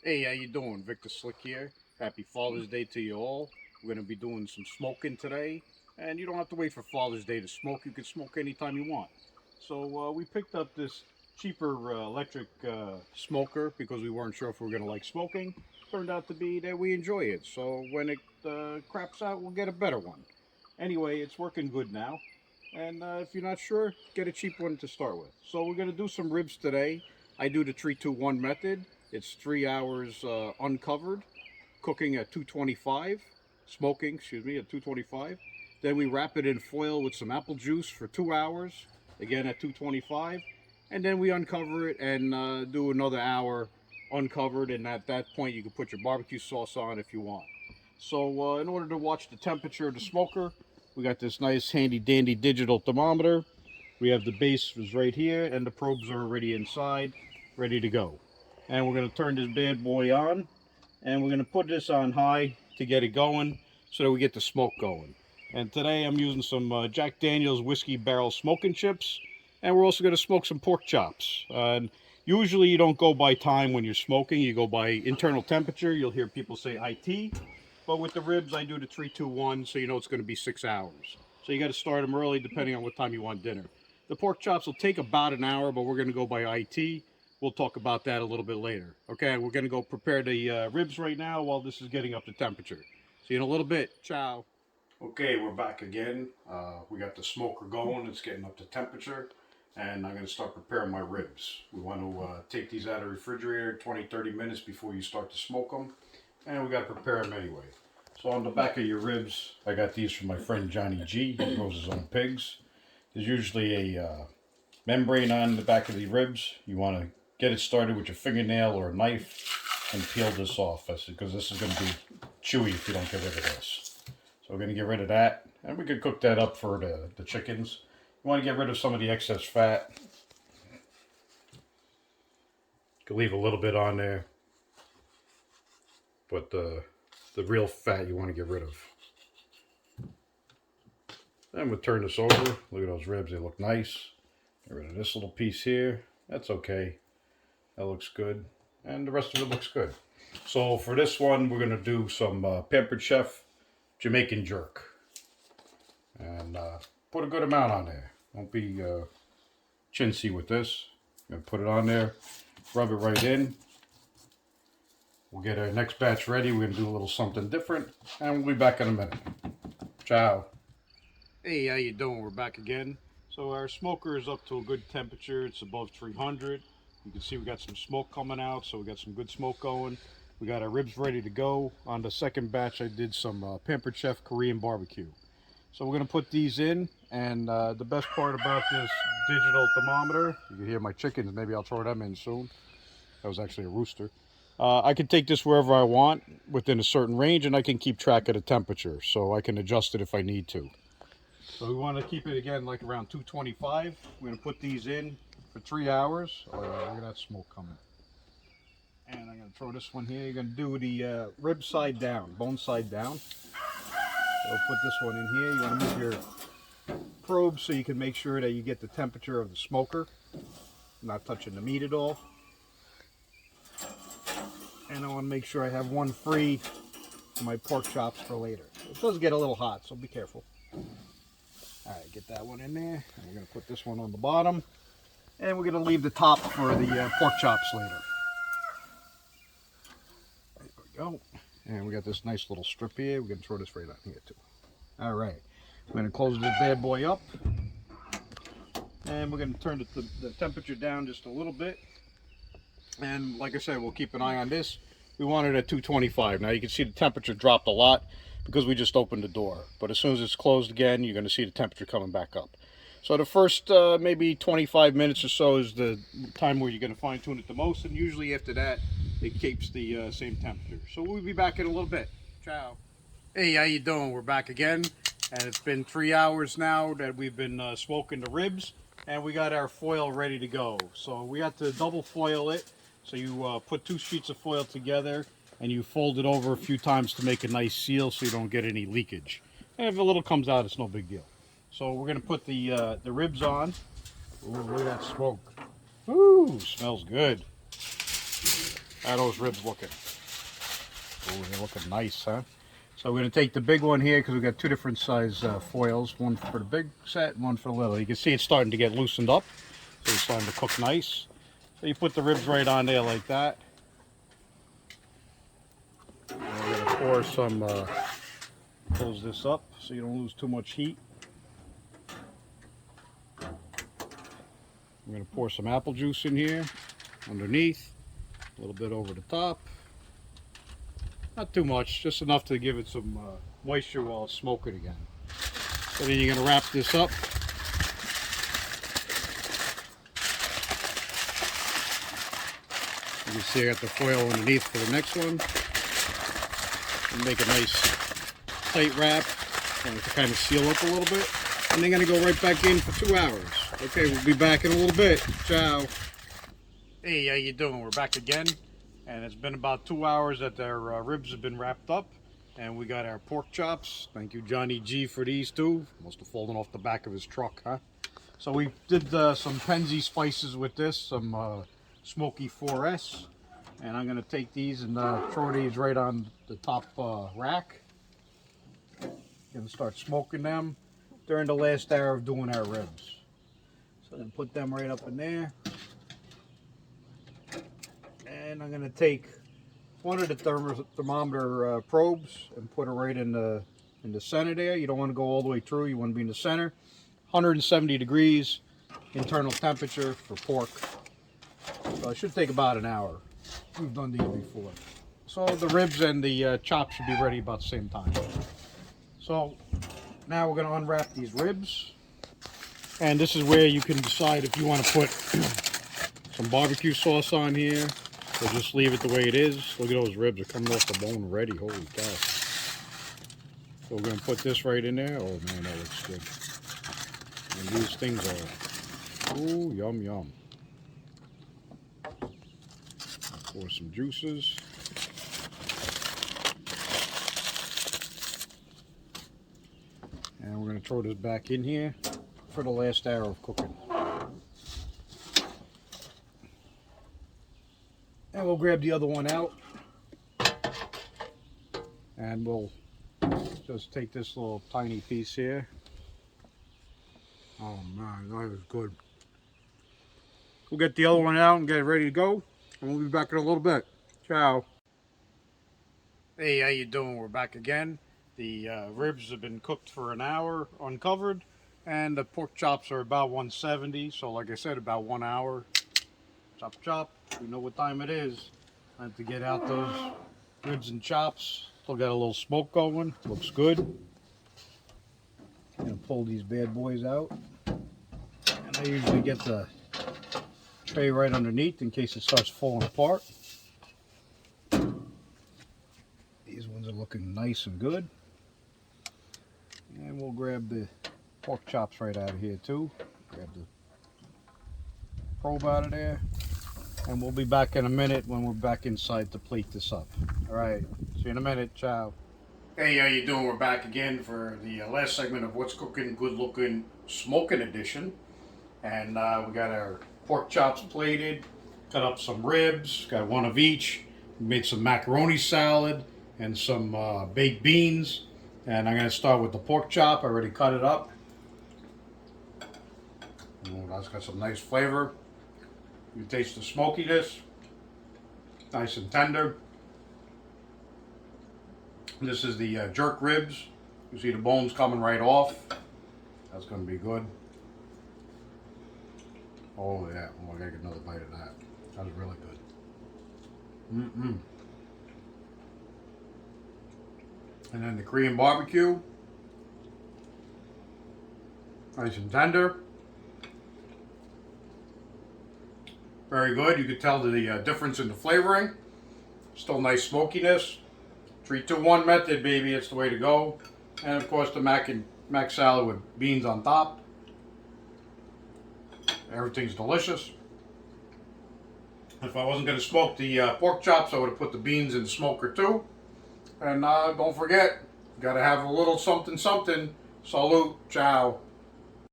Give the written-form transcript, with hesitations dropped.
Hey, how you doing? Victor Slick here. Happy Father's Day to you all. We're going to be doing some smoking today, and you don't have to wait for Father's Day to smoke. You can smoke anytime you want. So we picked up this cheaper electric smoker because we weren't sure if we were going to like smoking. Turned out to be that we enjoy it. So when it craps out, we'll get a better one. Anyway, it's working good now. And if you're not sure, get a cheap one to start with. So we're going to do some ribs today. I do the 3-2-1 method. It's 3 hours uncovered, cooking at 225, smoking, excuse me, at 225. Then we wrap it in foil with some apple juice for 2 hours, again at 225. And then we uncover it and do another hour uncovered. And at that point, you can put your barbecue sauce on if you want. So in order to watch the temperature of the smoker, we got this nice handy dandy digital thermometer. We have the base is right here and the probes are already inside, ready to go. And we're going to turn this bad boy on, and we're going to put this on high to get it going so that we get the smoke going. And today I'm using some Jack Daniel's Whiskey Barrel smoking chips, and we're also going to smoke some pork chops. And usually you don't go by time when you're smoking, you go by internal temperature. You'll hear people say IT, but with the ribs I do the 3-2-1, so you know it's going to be 6 hours. So you got to start them early depending on what time you want dinner. The pork chops will take about an hour, but we're going to go by IT. We'll talk about that a little bit later. Okay, we're going to go prepare the ribs right now while this is getting up to temperature. See you in a little bit. Ciao. Okay, we're back again. We got the smoker going. It's getting up to temperature. And I'm going to start preparing my ribs. We want to take these out of the refrigerator 20-30 minutes before you start to smoke them. And we got to prepare them anyway. So on the back of your ribs, I got these from my friend Johnny G. He grows his own pigs. There's usually a membrane on the back of the ribs. You want to get it started with your fingernail or a knife and peel this off, because this is going to be chewy if you don't get rid of this. So we're going to get rid of that, and we could cook that up for the chickens. You want to get rid of some of the excess fat. You can leave a little bit on there, but the real fat you want to get rid of. Then we'll turn this over. Look at those ribs, they look nice. Get rid of this little piece here. That's okay. That looks good. And the rest of it looks good. So for this one, we're going to do some Pampered Chef Jamaican jerk. And put a good amount on there. Don't be chintzy with this. I'm going to put it on there. Rub it right in. We'll get our next batch ready. We're going to do a little something different. And we'll be back in a minute. Ciao. Hey, how you doing? We're back again. So our smoker is up to a good temperature. It's above 300. You can see we got some smoke coming out, so we got some good smoke going. We got our ribs ready to go. On the second batch, I did some Pampered Chef Korean barbecue. So we're going to put these in, and the best part about this digital thermometer, you can hear my chickens, maybe I'll throw them in soon. That was actually a rooster. I can take this wherever I want within a certain range, and I can keep track of the temperature, so I can adjust it if I need to. So we want to keep it again like around 225. We're going to put these in for 3 hours. Oh yeah, look at that smoke coming. And I'm going to throw this one here. You're going to do the rib side down, bone side down. So put this one in here. You want to move your probe so you can make sure that you get the temperature of the smoker. Not touching the meat at all. And I want to make sure I have one free for my pork chops for later. It does get a little hot, so be careful. Alright, get that one in there. And we're going to put this one on the bottom. And we're going to leave the top for the pork chops later. There we go. And we got this nice little strip here. We're going to throw this right on here too. Alright, we're going to close this bad boy up. And we're going to turn the temperature down just a little bit. And like I said, we'll keep an eye on this. We want it at 225. Now you can see the temperature dropped a lot because we just opened the door. But as soon as it's closed again, you're going to see the temperature coming back up. So the first maybe 25 minutes or so is the time where you're going to fine tune it the most. And usually after that, it keeps the same temperature. So we'll be back in a little bit. Ciao. Hey, how you doing? We're back again. And it's been 3 hours now that we've been smoking the ribs. And we got our foil ready to go. So we have to double foil it. So you put 2 sheets of foil together and you fold it over a few times to make a nice seal so you don't get any leakage. And if a little comes out, it's no big deal. So we're going to put the ribs on. Ooh, look at that smoke. Ooh, smells good. How are those ribs looking? Oh, they're looking nice, huh? So we're going to take the big one here because we've got two different size foils. One for the big set and one for the little. You can see it's starting to get loosened up. So it's starting to cook nice. So you put the ribs right on there like that. And we're going to pour some, close this up so you don't lose too much heat. I'm going to pour some apple juice in here underneath, a little bit over the top. Not too much, just enough to give it some moisture while it's smoking again. So then you're going to wrap this up. You can see I got the foil underneath for the next one. And make a nice tight wrap and to kind of seal up a little bit. And they're going to go right back in for 2 hours. Okay, we'll be back in a little bit. Ciao. Hey, how you doing? We're back again. And it's been about 2 hours that their ribs have been wrapped up. And we got our pork chops. Thank you, Johnny G, for these two. Must have fallen off the back of his truck, huh? So we did some Penzi spices with this, some Smoky 4S. And I'm going to take these and throw these right on the top rack. Going to start smoking them during the last hour of doing our ribs. So then put them right up in there. And I'm going to take one of the thermometer probes and put it right in the center there. You don't want to go all the way through. You want to be in the center. 170 degrees internal temperature for pork. So it should take about an hour. We've done these before. So the ribs and the chops should be ready about the same time. So now we're going to unwrap these ribs. And this is where you can decide if you want to put some barbecue sauce on here or just leave it the way it is. Look at those ribs are coming off the bone already. Holy cow. So we're going to put this right in there. Oh man, that looks good. And these things are, ooh, yum, yum. Pour some juices. And we're going to throw this back in here for the last hour of cooking. And we'll grab the other one out. And we'll just take this little tiny piece here. Oh man, that was good. We'll get the other one out and get it ready to go. And we'll be back in a little bit. Ciao. Hey, how you doing? We're back again. The ribs have been cooked for an hour, uncovered. And the pork chops are about 170. So like I said, about 1 hour. Chop, chop. We know what time it is. Time to get out those ribs and chops. Still got a little smoke going. Looks good. Gonna pull these bad boys out. And I usually get the tray right underneath in case it starts falling apart. These ones are looking nice and good. And we'll grab the pork chops right out of here too. Grab the probe out of there. And we'll be back in a minute when we're back inside to plate this up. Alright, see you in a minute. Ciao. Hey, how you doing? We're back again for the last segment of What's Cooking Good Looking Smoking Edition. And we got our pork chops plated, cut up some ribs, got one of each, made some macaroni salad and some baked beans. And I'm going to start with the pork chop. I already cut it up. Oh, that's got some nice flavor. You taste the smokiness, nice and tender. This is the jerk ribs. You see the bones coming right off. That's going to be good. Oh yeah, oh, I gotta get another bite of that. That was really good. And then the Korean barbecue. Nice and tender. Very good. You can tell the difference in the flavoring. Still nice smokiness. 3-2-1 method, baby. It's the way to go. And of course the mac salad with beans on top. Everything's delicious. If I wasn't going to smoke the pork chops, I would have put the beans in the smoker too. And don't forget, you got to have a little something something. Salute. Ciao.